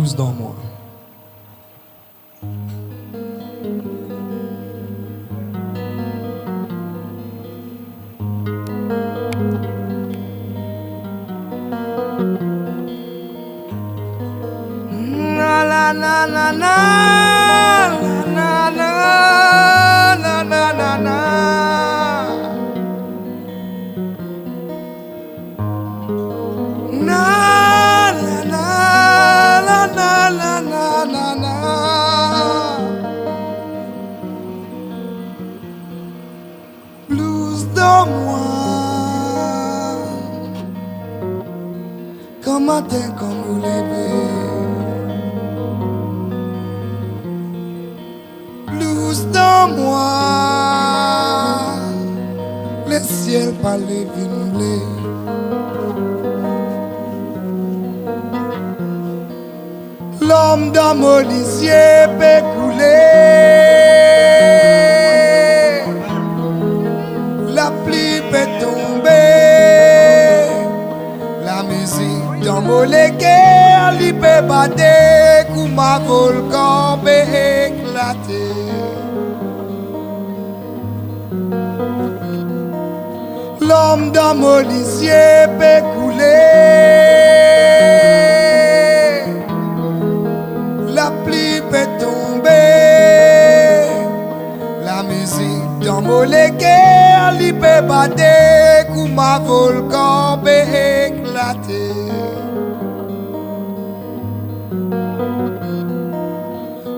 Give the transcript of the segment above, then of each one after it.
blues dans moi. Na na na na na na na na na na na. Blues dans moi, comme matin, comme vous levez. Blues dans moi, le ciel par les vignes. L'homme dans mon lisier peut couler. La pluie peut tomber. La musique dans mon léguer, il peut battre. Comme ma volcan peut éclater. L'homme dans mon lisier peut couler. La pluie peut tomber. La musique dans mon léguer, il peut battre. Comme ma volcan peut éclater.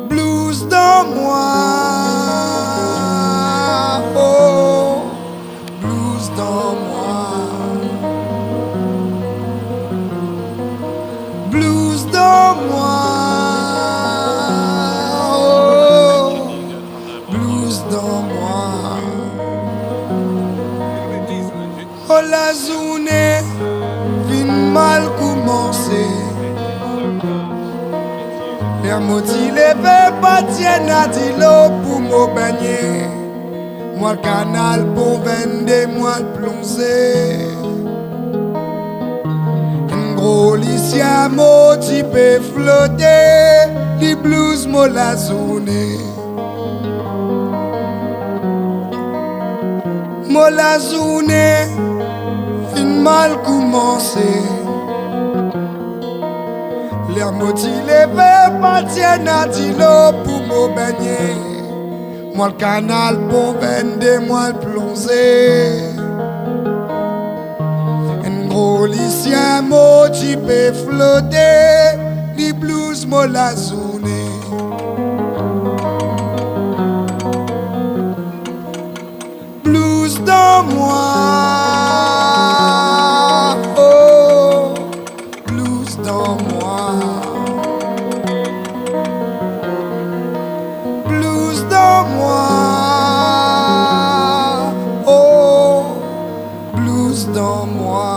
Blues dans moi, oh, blues dans moi. Blues dans moi. Oh, la journée fin mal commencé. Les mots levé pas tienne à l'eau pour me baigner. Moi le canal pour vendre, moi le ploncer. Un gros lycéen mot tu peux flotter. Les blues moi la journée. Moi la journée fin mal commencé. Les motivés pas tiennent à l'eau pour me baigner. Moi le canal pour vendre, moi le ploncer. Un gros lycéen mot tu peux flotter. Les blues moi la journée. Blues dans moi, oh, blues dans moi. Blues dans moi, oh, blues dans moi.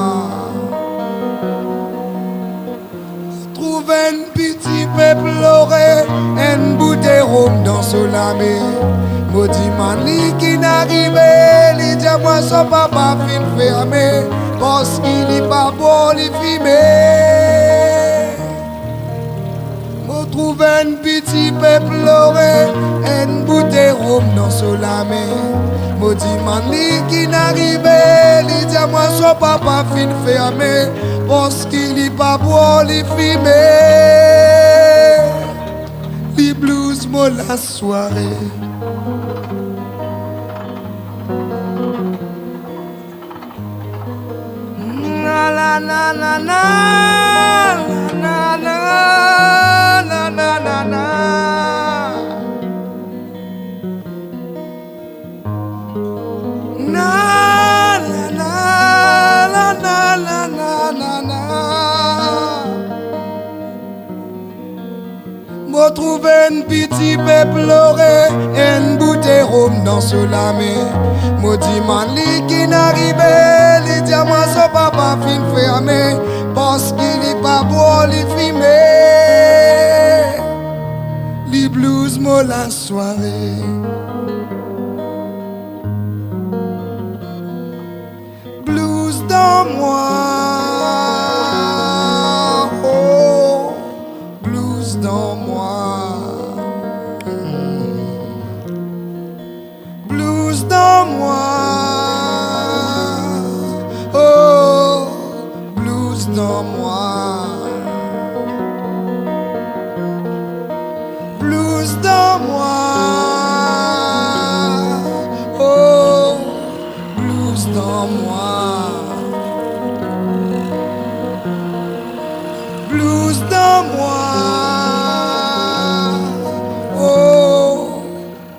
Trouve un petit peu pleurer, une bouteille rhum dans son lamé. Maudit mani qui n'arrive, il dit à moi son papa fin fermé, parce qu'il n'est pas bon, il filme. Me trouve un petit peu pleurer, une bouteille rhum dans son lamé. Maudit mani qui n'arrive, il dit à moi son papa fin fermé, parce qu'il n'est pas bon, il filme. Les blues moi la soirée. Na na na na na na na na na na. Na na na na na na na. Me trouver une petite peu pleurer, une bouteille rhum dans ce lamé. Maudit mani qui n'arrive, il dit à moi son papa fin fermé, parce qu'il n'est pas beau, il filme. Les blues moi la soirée. Blues dans moi, oh, blues moi. Oh, blues dans moi. Blues dans moi. Oh, blues dans moi. Blues dans moi. Oh,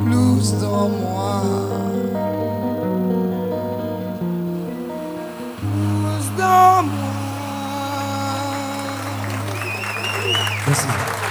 blues dans moi. Blues dans moi. Merci.